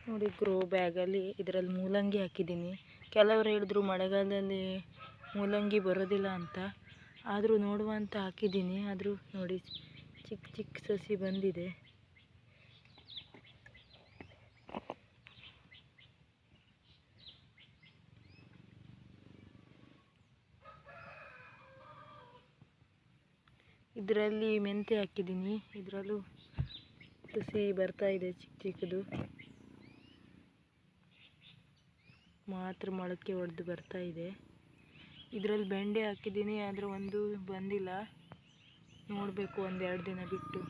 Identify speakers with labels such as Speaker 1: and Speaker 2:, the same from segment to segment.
Speaker 1: ನೋಡಿ ಗ್ರೋ ಬ್ಯಾಗಲ್ಲಿ ಇದರಲ್ಲಿ ಮೂಲಂಗಿ ಹಾಕಿದ್ದೀನಿ. ಕೆಲವರು ಹೇಳಿದ್ರು ಮಳೆಗಾಲದಲ್ಲಿ ಮೂಲಂಗಿ ಬರೋದಿಲ್ಲ ಅಂತ, ಆದರೂ ನೋಡುವ ಅಂತ ಹಾಕಿದ್ದೀನಿ. ಆದರೂ ನೋಡಿ ಚಿಕ್ಕ ಚಿಕ್ಕ ಸಸಿ ಬಂದಿದೆ. ಇದರಲ್ಲಿ ಮೆಂತೆ ಹಾಕಿದ್ದೀನಿ. ಇದರಲ್ಲೂ ಸಸಿ ಬರ್ತಾ ಇದೆ ಚಿಕ್ಕ ಚಿಕ್ಕದು, ಮಾತ್ರ ಮೊಳಕೆ ಹೊಡೆದು ಬರ್ತಾ ಇದೆ. ಇದರಲ್ಲಿ ಬೆಂಡೆ ಹಾಕಿದ್ದೀನಿ, ಆದರೆ ಒಂದು ಬಂದಿಲ್ಲ. ನೋಡಬೇಕು ಒಂದೆರಡು ದಿನ ಬಿಟ್ಟು.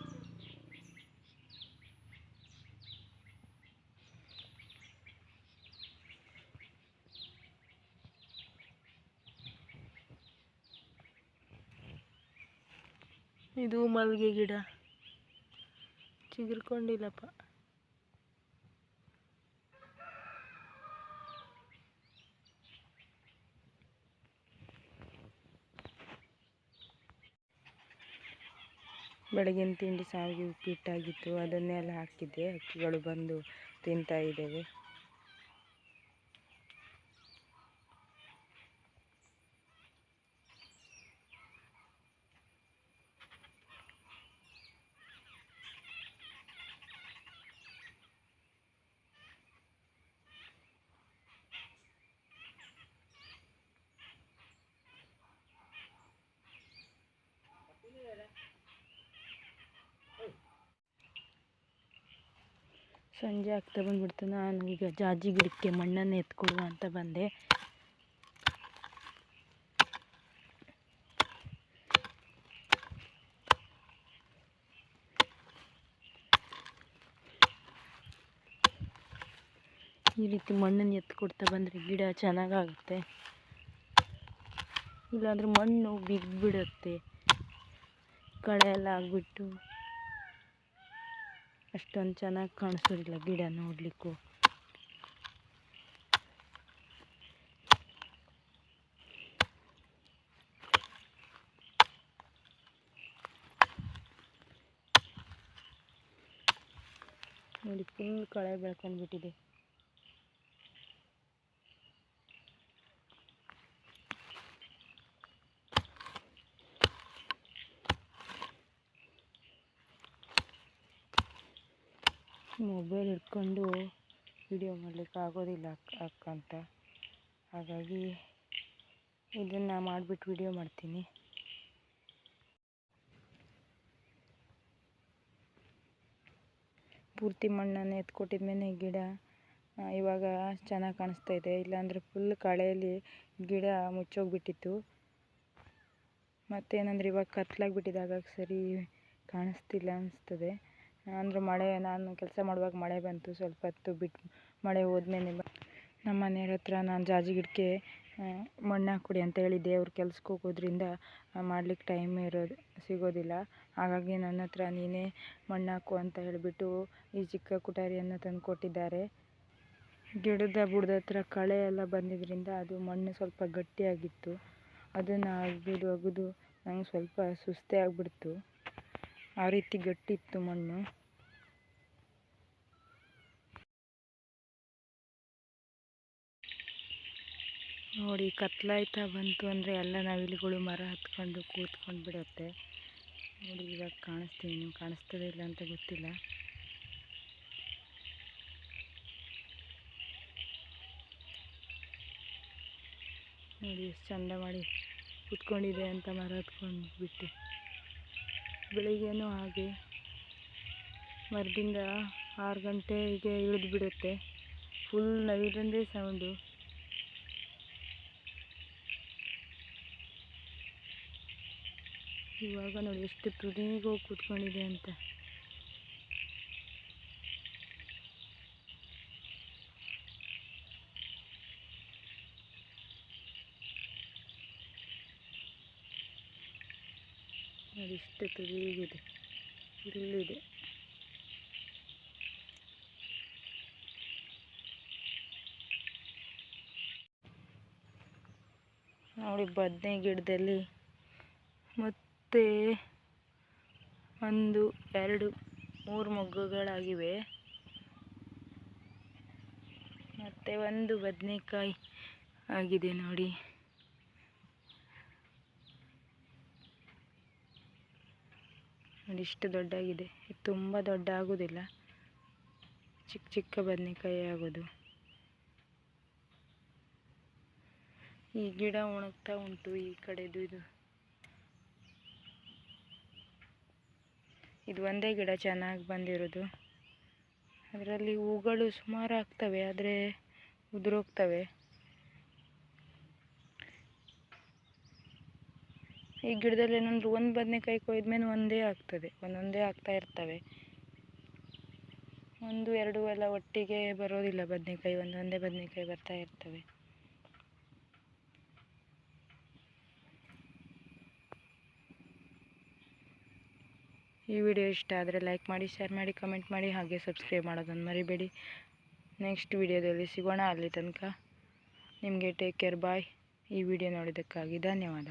Speaker 1: ಇದು ಮಲ್ಲಿಗೆ ಗಿಡ ಚಿಗುರ್ಕೊಂಡಿಲ್ಲಪ್ಪ. ಬೆಳಗಿನ ತಿಂಡಿ ಸಾವಿಗೆ ಉಪ್ಪಿಟ್ಟಾಗಿತ್ತು, ಅದನ್ನೆಲ್ಲ ಹಾಕಿದ್ದೆ. ಹಕ್ಕಿಗಳು ಬಂದು ತಿಂತಾ ಇದ್ದೇವೆ. ಸಂಜೆ ಆಗ್ತಾ ಬಂದ್ಬಿಡ್ತು. ನಾನು ಈಗ ಜಾಜಿ ಗಿಡಕ್ಕೆ ಮಣ್ಣನ್ನು ಎತ್ಕೊಡುವ ಅಂತ ಬಂದೆ. ಈ ರೀತಿ ಮಣ್ಣನ್ನು ಎತ್ಕೊಡ್ತಾ ಬಂದರೆ ಗಿಡ ಚೆನ್ನಾಗಾಗುತ್ತೆ. ಇಲ್ಲಾಂದರೆ ಮಣ್ಣು ಬಿದ್ದುಬಿಡುತ್ತೆ, ಕಳೆ ಎಲ್ಲ ಆಗಿಬಿಟ್ಟು ಅಷ್ಟೊಂದು ಚೆನ್ನಾಗಿ ಕಾಣಿಸೋದಿಲ್ಲ ಗಿಡ ನೋಡಲಿಕ್ಕೂ. ನೋಡಿ ಫುಲ್ ಕಳೆ ಬೆಳ್ಕೊಂಡ್ಬಿಟ್ಟಿದೆ. ಮೊಬೈಲ್ ಹಿಡ್ಕೊಂಡು ವಿಡಿಯೋ ಮಾಡಲಿಕ್ಕೆ ಆಗೋದಿಲ್ಲ ಅಕ್ಕಂತ, ಹಾಗಾಗಿ ಇದನ್ನು ಮಾಡಿಬಿಟ್ಟು ವಿಡಿಯೋ ಮಾಡ್ತೀನಿ. ಪೂರ್ತಿ ಮಣ್ಣನ್ನು ಎತ್ಕೊಟ್ಟಿದ್ಮೇಲೆ ಗಿಡ ಇವಾಗ ಚೆನ್ನಾಗಿ ಕಾಣಿಸ್ತಾ ಇದೆ. ಇಲ್ಲಾಂದರೆ ಫುಲ್ ಕಳೆಯಲ್ಲಿ ಗಿಡ ಮುಚ್ಚೋಗ್ಬಿಟ್ಟಿತ್ತು. ಮತ್ತೇನಂದರೆ ಇವಾಗ ಕತ್ಲಾಗಿಬಿಟ್ಟಿದೆ, ಹಾಗಾಗಿ ಸರಿ ಕಾಣಿಸ್ತಿಲ್ಲ ಅನಿಸ್ತದೆ. ಅಂದರೆ ನಾನು ಕೆಲಸ ಮಾಡುವಾಗ ಮಳೆ ಬಂತು. ಸ್ವಲ್ಪ ಹೊತ್ತು ಬಿಟ್ಟು ಮಳೆ ಹೋದ್ಮೇಲೆ ನಮ್ಮ ಮನೆಯವ್ರ ಹತ್ರ ನಾನು ಜಾಜಿ ಗಿಡಕ್ಕೆ ಮಣ್ಣು ಹಾಕ್ಕೊಡಿ ಅಂತ ಹೇಳಿದ್ದೆ. ಅವ್ರು ಕೆಲ್ಸಕ್ಕೆ ಹೋಗೋದ್ರಿಂದ ಮಾಡ್ಲಿಕ್ಕೆ ಟೈಮ್ ಸಿಗೋದಿಲ್ಲ. ಹಾಗಾಗಿ ನನ್ನ ಹತ್ರ ನೀನೇ ಮಣ್ಣು ಹಾಕು ಅಂತ ಹೇಳಿಬಿಟ್ಟು ಈ ಚಿಕ್ಕ ಕುಟಾರಿಯನ್ನು ತಂದು ಕೊಟ್ಟಿದ್ದಾರೆ. ಗಿಡದ ಬುಡದ ಹತ್ರ ಕಳೆ ಎಲ್ಲ ಬಂದಿದ್ದರಿಂದ ಅದು ಮಣ್ಣು ಸ್ವಲ್ಪ ಗಟ್ಟಿಯಾಗಿತ್ತು. ಅದನ್ನು ಅಗೆದು ನಂಗೆ ಸ್ವಲ್ಪ ಸುಸ್ತೆ ಆಗಿಬಿಡ್ತು. ಆ ರೀತಿ ಗಟ್ಟಿತ್ತು ಮಣ್ಣು. ನೋಡಿ ಕತ್ಲಾಯ್ತಾ ಬಂತು ಅಂದರೆ ಎಲ್ಲ ನವಿಲುಗಳು ಮರ ಹತ್ಕೊಂಡು ಕೂತ್ಕೊಂಡು ಬಿಡುತ್ತೆ. ನೋಡಿ ಇವಾಗ ಕಾಣಿಸ್ತೀನಿ, ಕಾಣಿಸ್ತದೆ ಇಲ್ಲ ಅಂತ ಗೊತ್ತಿಲ್ಲ. ನೋಡಿ ಎಷ್ಟು ಚಂದ ಮಾಡಿ ಕೂತ್ಕೊಂಡಿದೆ ಅಂತ ಮರ ಹತ್ಕೊಂಡು ಬಿಟ್ಟು. ಬೆಳಿಗ್ಗೆನೂ ಹಾಗೆ ಮರದಿಂದ 6 ಗಂಟೆಗೆ ಇಳಿದು ಬಿಡುತ್ತೆ. ಫುಲ್ ನವಿಲಂದೇ ಸೌಂಡು. ಇವಾಗ ನೋಡಿ ಎಷ್ಟು ತುದಿಗೆ ಹೋಗಿ ಕೂತ್ಕೊಂಡಿದೆ ಅಂತ. ನೋಡಿ ಎಷ್ಟು ತುದಿಗಿದೆ, ಇಲ್ಲಿದೆ. ನೋಡಿ ಬದನೆ ಗಿಡದಲ್ಲಿ ಮತ್ತೆ 1, 2, 3 ಮೊಗ್ಗುಗಳಾಗಿವೆ. ಮತ್ತು ಒಂದು ಬದನೆಕಾಯಿ ಆಗಿದೆ ನೋಡಿ. ನೋಡಿ ಇಷ್ಟು ದೊಡ್ಡಾಗಿದೆ. ಇದು ತುಂಬ ದೊಡ್ಡ ಆಗೋದಿಲ್ಲ, ಚಿಕ್ಕ ಚಿಕ್ಕ ಬದನೆಕಾಯಿ ಆಗೋದು. ಈ ಗಿಡ ಒಣಗ್ತಾ ಉಂಟು ಈ ಕಡೆದು. ಇದು ಒಂದೇ ಗಿಡ ಚೆನ್ನಾಗಿ ಬಂದಿರೋದು. ಅದರಲ್ಲಿ ಹೂಗಳು ಸುಮಾರು ಆಗ್ತವೆ, ಆದರೆ ಉದುರೋಗ್ತವೆ. ಈ ಗಿಡದಲ್ಲಿ ಏನಂದ್ರೆ ಒಂದು ಬದನೆಕಾಯಿ ಕೊಯ್ದ್ಮೇಲೆ ಒಂದೇ ಆಗ್ತದೆ, ಒಂದೊಂದೇ ಆಗ್ತಾ ಇರ್ತವೆ. 1, 2 ಎಲ್ಲ ಒಟ್ಟಿಗೆ ಬರೋದಿಲ್ಲ ಬದನೆಕಾಯಿ, ಒಂದೊಂದೇ ಬದನೆಕಾಯಿ ಬರ್ತಾ ಇರ್ತವೆ. ಈ ವಿಡಿಯೋ ಇಷ್ಟ ಆದರೆ ಲೈಕ್ ಮಾಡಿ, ಶೇರ್ ಮಾಡಿ, ಕಮೆಂಟ್ ಮಾಡಿ, ಹಾಗೆ ಸಬ್ಸ್ಕ್ರೈಬ್ ಮಾಡೋದನ್ನು ಮರಿಬೇಡಿ. ನೆಕ್ಸ್ಟ್ ವಿಡಿಯೋದಲ್ಲಿ ಸಿಗೋಣ. ಅಲ್ಲಿ ತನಕ ನಿಮಗೆ ಟೇಕ್ ಕೇರ್, ಬಾಯ್. ಈ ವಿಡಿಯೋ ನೋಡಿದ್ದಕ್ಕಾಗಿ ಧನ್ಯವಾದ.